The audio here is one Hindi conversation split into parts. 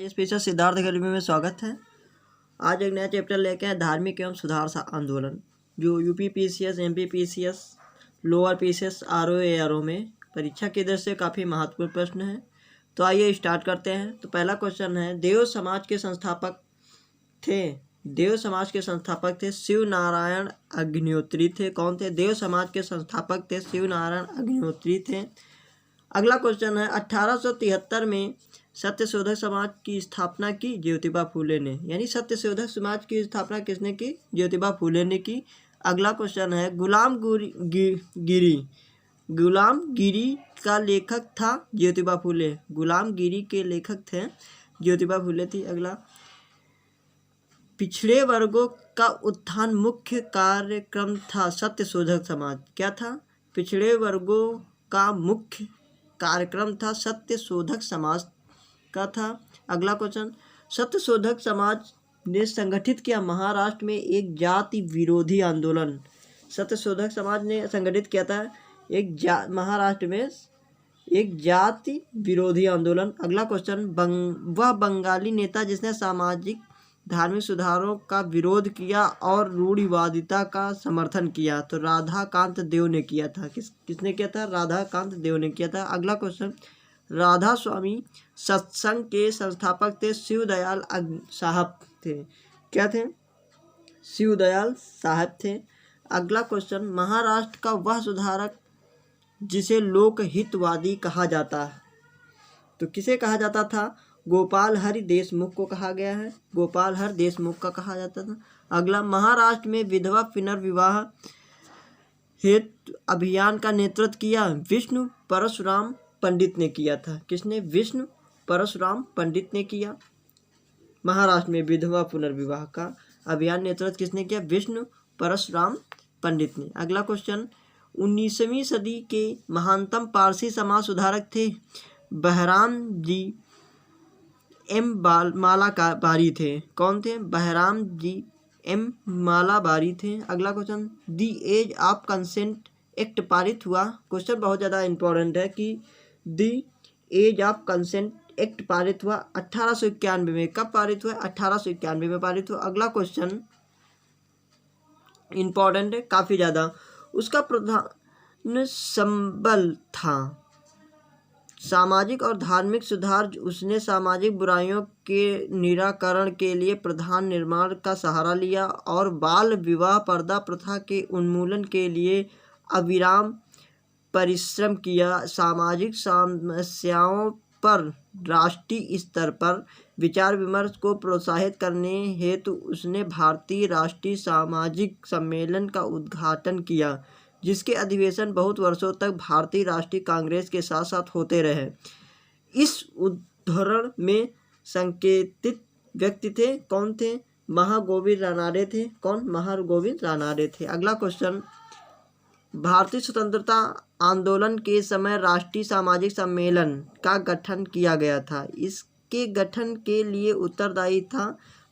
स्पेशल सिद्धार्थ अकेडमी में स्वागत है। आज एक नया चैप्टर लेके आए धार्मिक एवं सुधार आंदोलन, जो UP PCS, MP PCS, lower PCS, RO ARO में परीक्षा की दृष्टि से काफ़ी महत्वपूर्ण प्रश्न है। तो आइए स्टार्ट करते हैं। तो पहला क्वेश्चन है, देव समाज के संस्थापक थे शिव नारायण अग्निहोत्री थे। कौन थे? देव समाज के संस्थापक थे शिव नारायण अग्निहोत्री थे। अगला क्वेश्चन है, 1873 में सत्यशोधक समाज की स्थापना की ज्योतिबा फूले ने। यानी सत्यशोधक समाज की स्थापना किसने की? ज्योतिबा फूले ने की। अगला क्वेश्चन है, गुलाम गिरी का लेखक था ज्योतिबा फूले। गुलाम गिरी के लेखक थे ज्योतिबा फूले थी। अगला, पिछड़े वर्गों का उत्थान मुख्य कार्यक्रम था सत्यशोधक समाज। क्या था? पिछड़े वर्गों का मुख्य कार्यक्रम था सत्यशोधक समाज का था। अगला क्वेश्चन, सत्यशोधक समाज ने संगठित किया महाराष्ट्र में एक जाति विरोधी आंदोलन। सत्यशोधक समाज ने संगठित किया था महाराष्ट्र में एक जाति विरोधी आंदोलन। अगला क्वेश्चन, वह बंगाली नेता जिसने सामाजिक धार्मिक सुधारों का विरोध किया और रूढ़िवादिता का समर्थन किया। तो राधाकांत देव ने किया था। किसने किया था? राधाकांत देव ने किया था। अगला क्वेश्चन, राधा स्वामी सत्संग के संस्थापक थे शिवदयाल साहब थे। क्या थे? शिवदयाल साहब थे। अगला क्वेश्चन, महाराष्ट्र का वह सुधारक जिसे लोकहितवादी कहा जाता है, तो किसे कहा जाता था? गोपाल हरि देशमुख को कहा गया है। गोपाल हरि देशमुख का कहा जाता था। अगला, महाराष्ट्र में विधवा पुनर्विवाह हेतु अभियान का नेतृत्व किया विष्णु परशुराम पंडित ने किया था। किसने? विष्णु परशुराम पंडित ने किया। महाराष्ट्र में विधवा पुनर्विवाह का अभियान नेतृत्व किसने किया? विष्णु परशुराम पंडित ने। अगला क्वेश्चन, 19वीं सदी के महानतम पारसी समाज सुधारक थे बहराम जी एम मालाबारी थे। कौन थे? बहराम जी एम मालाबारी थे। अगला question, the age of consent act पारित हुआ। क्वेश्चन बहुत ज़्यादा इंपॉर्टेंट है कि the age of consent act पारित हुआ 1891 में। कब पारित हुआ? 1891 में पारित हुआ। अगला क्वेश्चन इंपॉर्टेंट है काफ़ी ज़्यादा। उसका प्रधान संबल था सामाजिक और धार्मिक सुधार। उसने सामाजिक बुराइयों के निराकरण के लिए प्रधान निर्माण का सहारा लिया और बाल विवाह पर्दा प्रथा के उन्मूलन के लिए अविराम परिश्रम किया। सामाजिक समस्याओं पर राष्ट्रीय स्तर पर विचार विमर्श को प्रोत्साहित करने हेतु उसने भारतीय राष्ट्रीय सामाजिक सम्मेलन का उद्घाटन किया, जिसके अधिवेशन बहुत वर्षों तक भारतीय राष्ट्रीय कांग्रेस के साथ साथ होते रहे। इस उद्धरण में संकेतित व्यक्ति थे। कौन थे? महागोविंद रानाडे थे। कौन? महागोविंद रानाडे थे। अगला क्वेश्चन, भारतीय स्वतंत्रता आंदोलन के समय राष्ट्रीय सामाजिक सम्मेलन का गठन किया गया था। इसके गठन के लिए उत्तरदायी था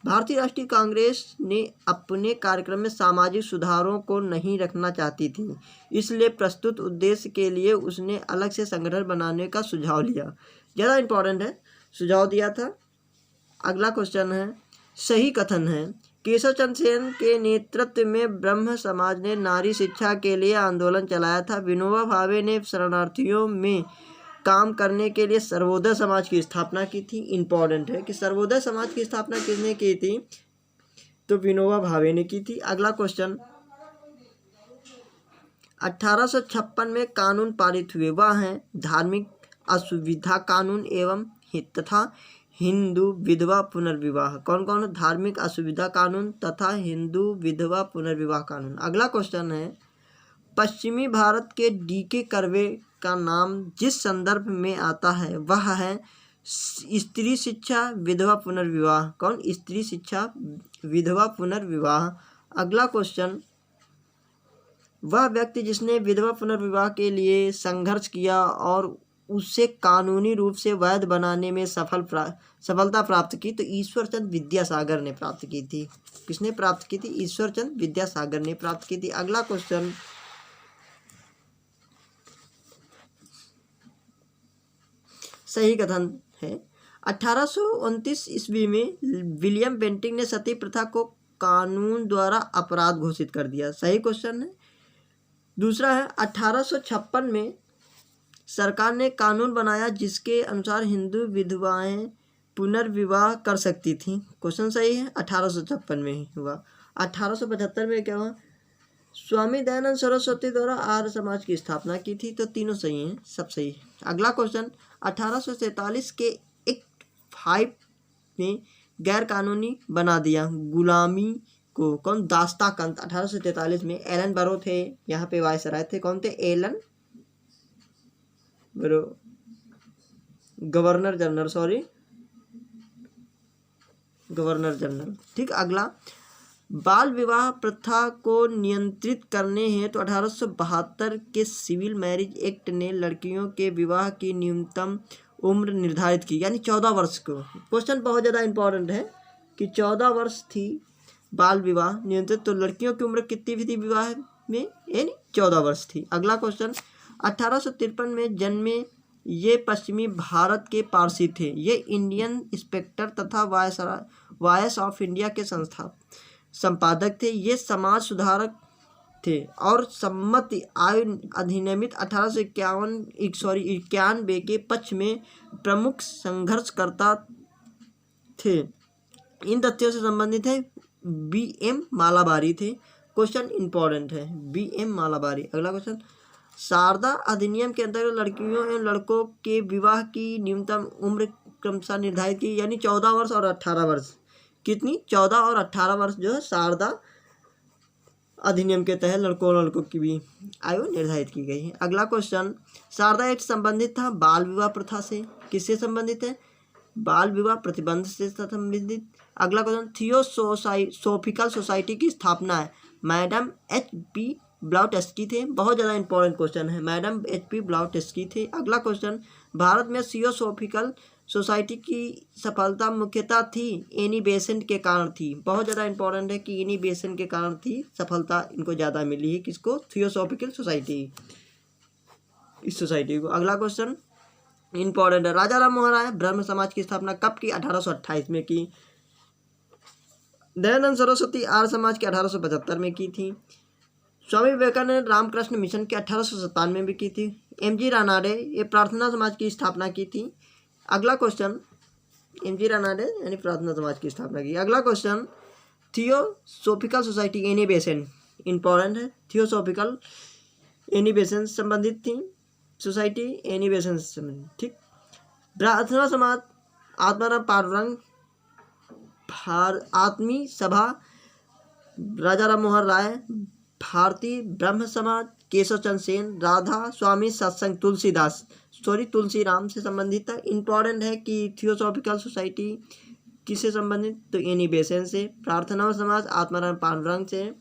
भारतीय राष्ट्रीय कांग्रेस ने अपने कार्यक्रम में सामाजिक सुधारों को नहीं रखना चाहती थी, इसलिए प्रस्तुत उद्देश्य के लिए उसने अलग से संगठन बनाने का सुझाव लिया। ज़्यादा इंपॉर्टेंट है, सुझाव दिया था। अगला क्वेश्चन है, सही कथन है, केशव चंद्र सेन के नेतृत्व में ब्रह्म समाज ने नारी शिक्षा के लिए आंदोलन चलाया था। विनोबा भावे ने शरणार्थियों में काम करने के लिए सर्वोदय समाज की स्थापना की थी। इंपॉर्टेंट है कि सर्वोदय समाज की स्थापना किसने की थी? तो विनोबा भावे ने की थी। अगला क्वेश्चन, 1856 में कानून पारित हुए, वह हैं धार्मिक असुविधा कानून एवं तथा हिंदू विधवा पुनर्विवाह। कौन कौन? धार्मिक असुविधा कानून तथा हिंदू विधवा पुनर्विवाह कानून। अगला क्वेश्चन है, पश्चिमी भारत के डीके कर्वे का नाम जिस संदर्भ में आता है वह है स्त्री शिक्षा विधवा पुनर्विवाह। कौन? स्त्री शिक्षा विधवा पुनर्विवाह। अगला क्वेश्चन, वह व्यक्ति जिसने विधवा पुनर्विवाह के लिए संघर्ष किया और उसे कानूनी रूप से वैध बनाने में सफलता प्राप्त की, तो ईश्वरचंद विद्यासागर ने प्राप्त की थी। किसने प्राप्त की थी? ईश्वरचंद विद्यासागर ने प्राप्त की थी। अगला क्वेश्चन, सही कथन है, 1829 ईस्वी में विलियम बेंटिंक ने सती प्रथा को कानून द्वारा अपराध घोषित कर दिया। सही क्वेश्चन है। दूसरा है 1856 में सरकार ने कानून बनाया जिसके अनुसार हिंदू विधवाएं पुनर्विवाह कर सकती थीं। क्वेश्चन सही है, 1856 में ही हुआ। 1875 में क्या हुआ? स्वामी दयानंद सरस्वती द्वारा आर्य समाज की स्थापना की थी। तो तीनों सही हैं, सब सही है। अगला क्वेश्चन 1847 के एक्ट 5 ने गैर कानूनी बना दिया गुलामी को। कौन? दास्ता कंत। 1843 में एलन बरो थे, यहाँ पे वायसराय थे। कौन थे? एलन बरो, गवर्नर जनरल। ठीक। अगला बाल विवाह प्रथा को नियंत्रित करने हेतु 1872 के सिविल मैरिज एक्ट ने लड़कियों के विवाह की न्यूनतम उम्र निर्धारित की, यानी 14 वर्ष को। क्वेश्चन बहुत ज़्यादा इंपॉर्टेंट है कि 14 वर्ष थी बाल विवाह नियंत्रित, तो लड़कियों की उम्र कितनी थी विवाह में? यानी 14 वर्ष थी। अगला क्वेश्चन 1853 में जन्मे ये पश्चिमी भारत के पारसी थे। ये इंडियन इंस्पेक्टर तथा वॉयस ऑफ इंडिया के संपादक थे। ये समाज सुधारक थे और सम्मति आयु अधिनियमित 1891 के पक्ष में प्रमुख संघर्षकर्ता थे। इन तथ्यों से संबंधित है B.M. मालाबारी थे। क्वेश्चन इंपॉर्टेंट है, B.M. मालाबारी। अगला क्वेश्चन शारदा अधिनियम के अंतर्गत लड़कियों एवं लड़कों के विवाह की न्यूनतम उम्र क्रमशः निर्धारित की, यानी 14 वर्ष और 18 वर्ष। कितनी? 14 और 18 वर्ष जो है शारदा अधिनियम के तहत लड़कों और लड़कों की भी आयु निर्धारित की गई है। अगला क्वेश्चन शारदा एक्ट संबंधित था बाल विवाह प्रथा से। किससे संबंधित है? बाल विवाह प्रतिबंध से संबंधित। अगला क्वेश्चन थियोसोफिकल सोसाइटी की स्थापना है मैडम H.P. ब्लाउटस्की थे। बहुत ज़्यादा इंपॉर्टेंट क्वेश्चन है, मैडम H.P. ब्लाउटस्की थे। अगला क्वेश्चन भारत में थियोसोफिकल सोसाइटी की सफलता मुख्यतः थी एनी बेसेंट के कारण थी। बहुत ज़्यादा इंपॉर्टेंट है कि एनी बेसेंट के कारण थी सफलता इनको ज़्यादा मिली है। किसको? थियोसोफिकल सोसाइटी, इस सोसाइटी को। अगला क्वेश्चन इंपॉर्टेंट है राजा राम मोहन राय ब्रह्म समाज की स्थापना कब की? 1828 में की। दयानंद सरस्वती आर्य समाज की 1875 में की थी। स्वामी विवेकानंद रामकृष्ण मिशन की 1897 में की थी। M.G. रानाडे ये प्रार्थना समाज की स्थापना की थी। अगला क्वेश्चन M.G. रानाडे यानी प्रार्थना समाज की स्थापना की। अगला question theosophical society Annie Besant, important है। थियोसोफिकल एनी बेसेंट संबंधित थी सोसाइटी, एनी बेसेंट से संबंधित। ठीक। प्रार्थना समाज आत्माराम पांडुरंग, आत्मी सभा राजा राम मोहन राय, भारतीय ब्रह्म समाज केशव चंद्र सेन, राधा स्वामी सत्संग तुलसीराम से संबंधित था। इंपॉर्टेंट है कि थियोसोफिकल सोसाइटी किससे संबंधित? तो एनी बेसेंट से। प्रार्थना समाज आत्माराम पांडुरंग से।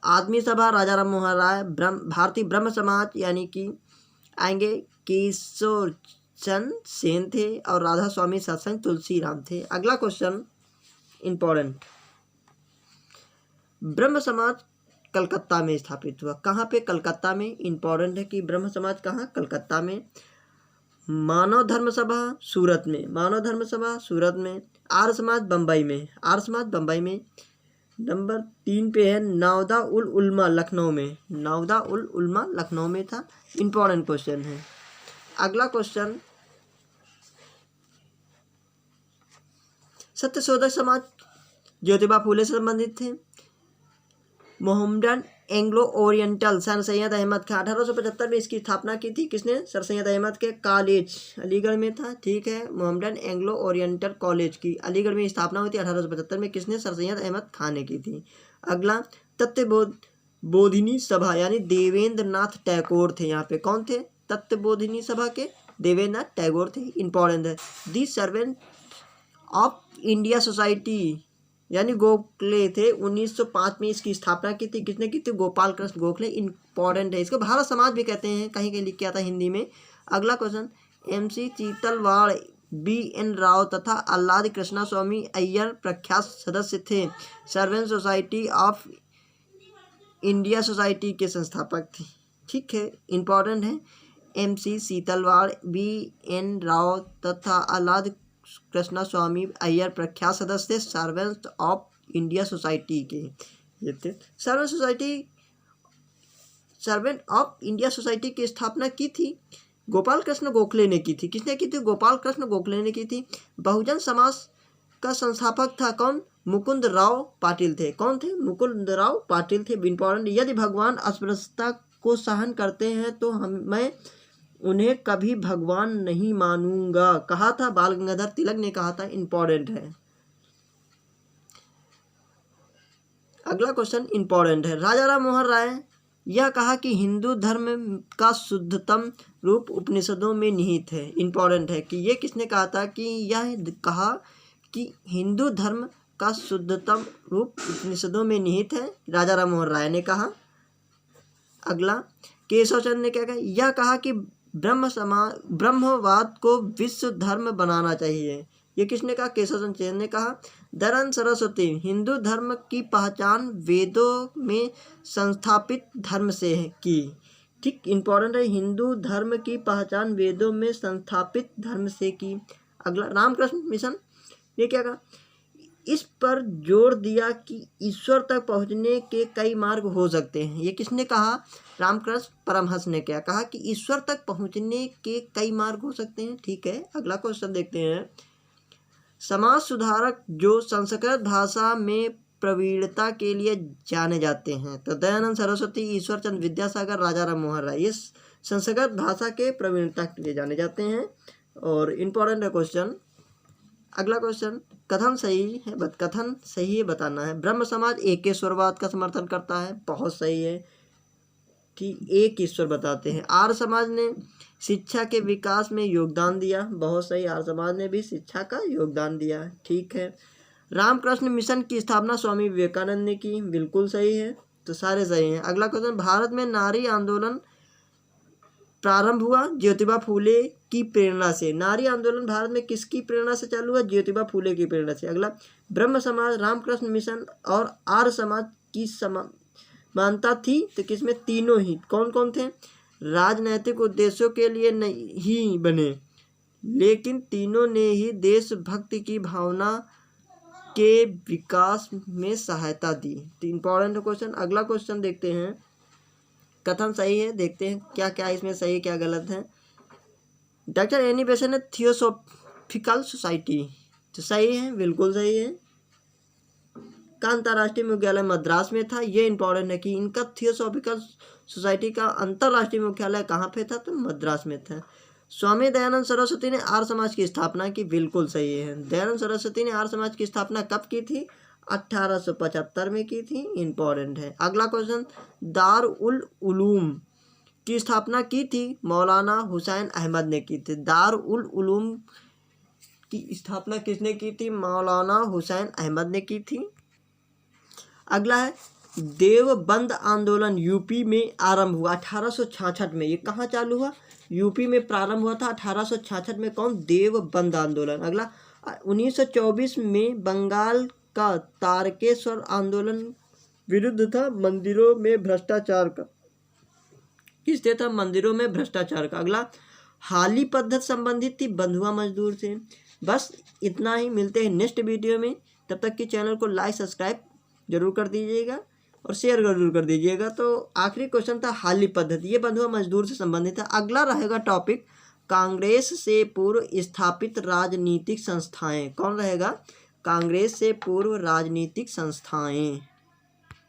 आदमी सभा राजा राम मोहन राय, भारतीय ब्रह्म समाज यानी कि आएंगे केशव चंद्र सेन थे और राधा स्वामी सत्संग तुलसीराम थे। अगला क्वेश्चन इंपॉर्टेंट, ब्रह्म समाज कलकत्ता में स्थापित हुआ। कहाँ पे? कलकत्ता में। इंपॉर्टेंट है कि ब्रह्म समाज कहाँ? कलकत्ता में। मानव धर्म सभा सूरत में, मानव धर्म सभा सूरत में। आर्य समाज बम्बई में, आर्य समाज बम्बई में। नंबर 3 पे है नवदा उल उलमा लखनऊ में, नवदा उल उलमा लखनऊ में था। इंपॉर्टेंट क्वेश्चन है। अगला क्वेश्चन सत्यशोधक समाज ज्योतिबा फूले से संबंधित थे। Mohammedan Anglo Oriental Sir Syed Ahmad Khan 1875 में इसकी स्थापना की थी। किसने? सर सैयद अहमद के कॉलेज अलीगढ़ में था। ठीक है, मोहम्मडन एंग्लो ओरिएंटल कॉलेज की अलीगढ़ में स्थापना हुई थी 1875 में। किसने? सर सैयद अहमद खान ने की थी। अगला तत्वबोधिनी सभा यानी देवेंद्र नाथ टैगोर थे। यहाँ पे कौन थे? तत्वबोधिनी सभा के देवेंद्र नाथ टैगोर थे। इंपॉर्टेंट है। दी सर्वेंट ऑफ इंडिया सोसाइटी यानी गोखले थे। 1905 में इसकी स्थापना की थी। किसने की थी? गोपाल कृष्ण गोखले। इंपॉर्टेंट है। इसको भारत समाज भी कहते हैं, कहीं कहीं लिख के आता हिंदी में। अगला क्वेश्चन MC चीतलवाड़, BN राव तथा आल्हाद कृष्णा स्वामी अय्यर प्रख्यात सदस्य थे। Servant society of India society के संस्थापक थे। ठीक है, इंपॉर्टेंट है। MC सीतलवाड़, BN राव तथा आह्लाद कृष्णा स्वामी अय्यर प्रख्यात सदस्य सर्वेंट ऑफ इंडिया सोसाइटी के ये थे। सर्वेंट ऑफ इंडिया सोसाइटी की स्थापना की थी गोपाल कृष्ण गोखले ने की थी। किसने की थी? गोपाल कृष्ण गोखले ने की थी। बहुजन समाज का संस्थापक था कौन? मुकुंद राव पाटिल थे। कौन थे? मुकुंद राव पाटिल थे। इंपॉर्टेंट, यदि भगवान अस्पृश्यता को सहन करते हैं तो मैं उन्हें कभी भगवान नहीं मानूंगा, कहा था बाल गंगाधर तिलक ने कहा था। इंपॉर्टेंट है। अगला क्वेश्चन इंपॉर्टेंट है। राजा राम मोहन राय यह कहा कि हिंदू धर्म का शुद्धतम रूप उपनिषदों में निहित है। इंपॉर्टेंट है कि ये किसने कहा था? कि यह कहा कि हिंदू धर्म का शुद्धतम रूप उपनिषदों में निहित है, राजा राम मोहन राय ने कहा। अगला, केशव चंद्र ने क्या कहा? यह कहा कि ब्रह्मवाद को विश्व धर्म बनाना चाहिए। ये किसने कहा? केशव चंद्र ने कहा। दयानंद सरस्वती, हिंदू धर्म की पहचान वेदों में संस्थापित धर्म से की। ठीक, इंपॉर्टेंट है। हिंदू धर्म की पहचान वेदों में संस्थापित धर्म से की। अगला, रामकृष्ण मिशन, ये क्या कहा? इस पर जोर दिया कि ईश्वर तक पहुंचने के कई मार्ग हो सकते हैं। ये किसने कहा? रामकृष्ण परमहंस ने क्या कहा? कि ईश्वर तक पहुंचने के कई मार्ग हो सकते हैं। ठीक है, अगला क्वेश्चन देखते हैं। समाज सुधारक जो संस्कृत भाषा में प्रवीणता के लिए जाने जाते हैं, तो दयानंद सरस्वती, ईश्वर चंद्र विद्यासागर, राजा राम मोहन राय, ये संस्कृत भाषा के प्रवीणता के लिए जाने जाते हैं। और इम्पोर्टेंट है क्वेश्चन। अगला क्वेश्चन, कथन सही है बताना है। ब्रह्म समाज एकेश्वरवाद का समर्थन करता है, बहुत सही है। ठीक, एक ईश्वर बताते हैं। आर्य समाज ने शिक्षा के विकास में योगदान दिया, बहुत सही। आर्य समाज ने भी शिक्षा का योगदान दिया, ठीक है। रामकृष्ण मिशन की स्थापना स्वामी विवेकानंद ने की, बिल्कुल सही है। तो सारे सही हैं। अगला क्वेश्चन, भारत में नारी आंदोलन प्रारंभ हुआ ज्योतिबा फूले की प्रेरणा से। नारी आंदोलन भारत में किसकी प्रेरणा से चालू हुआ? ज्योतिबा फूले की प्रेरणा से। अगला, ब्रह्म समाज, रामकृष्ण मिशन और आर्य समाज की समानता थी, तो किसमें? तीनों ही। कौन कौन थे? राजनैतिक उद्देश्यों के लिए नहीं बने, लेकिन तीनों ने ही देशभक्ति की भावना के विकास में सहायता दी। तो इंपॉर्टेंट क्वेश्चन। अगला क्वेश्चन देखते हैं। कथन सही है, देखते हैं क्या क्या इसमें सही है क्या गलत है। डॉक्टर एनी बेसेंट ने थियोसॉफिकल सोसाइटी, तो सही है, बिल्कुल सही है। का अंतर्राष्ट्रीय मुख्यालय मद्रास में था। ये इंपॉर्टेंट है कि इनका थियोसॉफिकल सोसाइटी का अंतर्राष्ट्रीय मुख्यालय कहाँ पे था? तो मद्रास में था। स्वामी दयानंद सरस्वती ने आर्य समाज की स्थापना की, बिल्कुल सही है। दयानंद सरस्वती ने आर्य समाज की स्थापना कब की थी? 1875 में की थी, इंपॉर्टेंट है। अगला क्वेश्चन, दार उल उलूम की स्थापना की थी मौलाना हुसैन अहमद ने की थी। दार उल उलूम की स्थापना किसने की थी? मौलाना हुसैन अहमद ने की थी। अगला है, देवबंद आंदोलन यूपी में आरंभ हुआ 1866 में। ये कहाँ चालू हुआ? यूपी में प्रारंभ हुआ था 1866 में। कौन? देवबंद आंदोलन। अगला, 1924 में बंगाल का तारकेश्वर आंदोलन विरुद्ध था मंदिरों में भ्रष्टाचार का। किससे था? मंदिरों में भ्रष्टाचार का। अगला, हाली पद्धति संबंधित थी बंधुआ मजदूर से। बस इतना ही, मिलते हैं नेक्स्ट वीडियो में। तब तक कि चैनल को लाइक सब्सक्राइब जरूर कर दीजिएगा और शेयर जरूर कर दीजिएगा। तो आखिरी क्वेश्चन था हाली पद्धति, ये बंधुआ मजदूर से संबंधित है। अगला रहेगा टॉपिक कांग्रेस से पूर्व स्थापित राजनीतिक संस्थाएं। कौन रहेगा? कांग्रेस से पूर्व राजनीतिक संस्थाएं।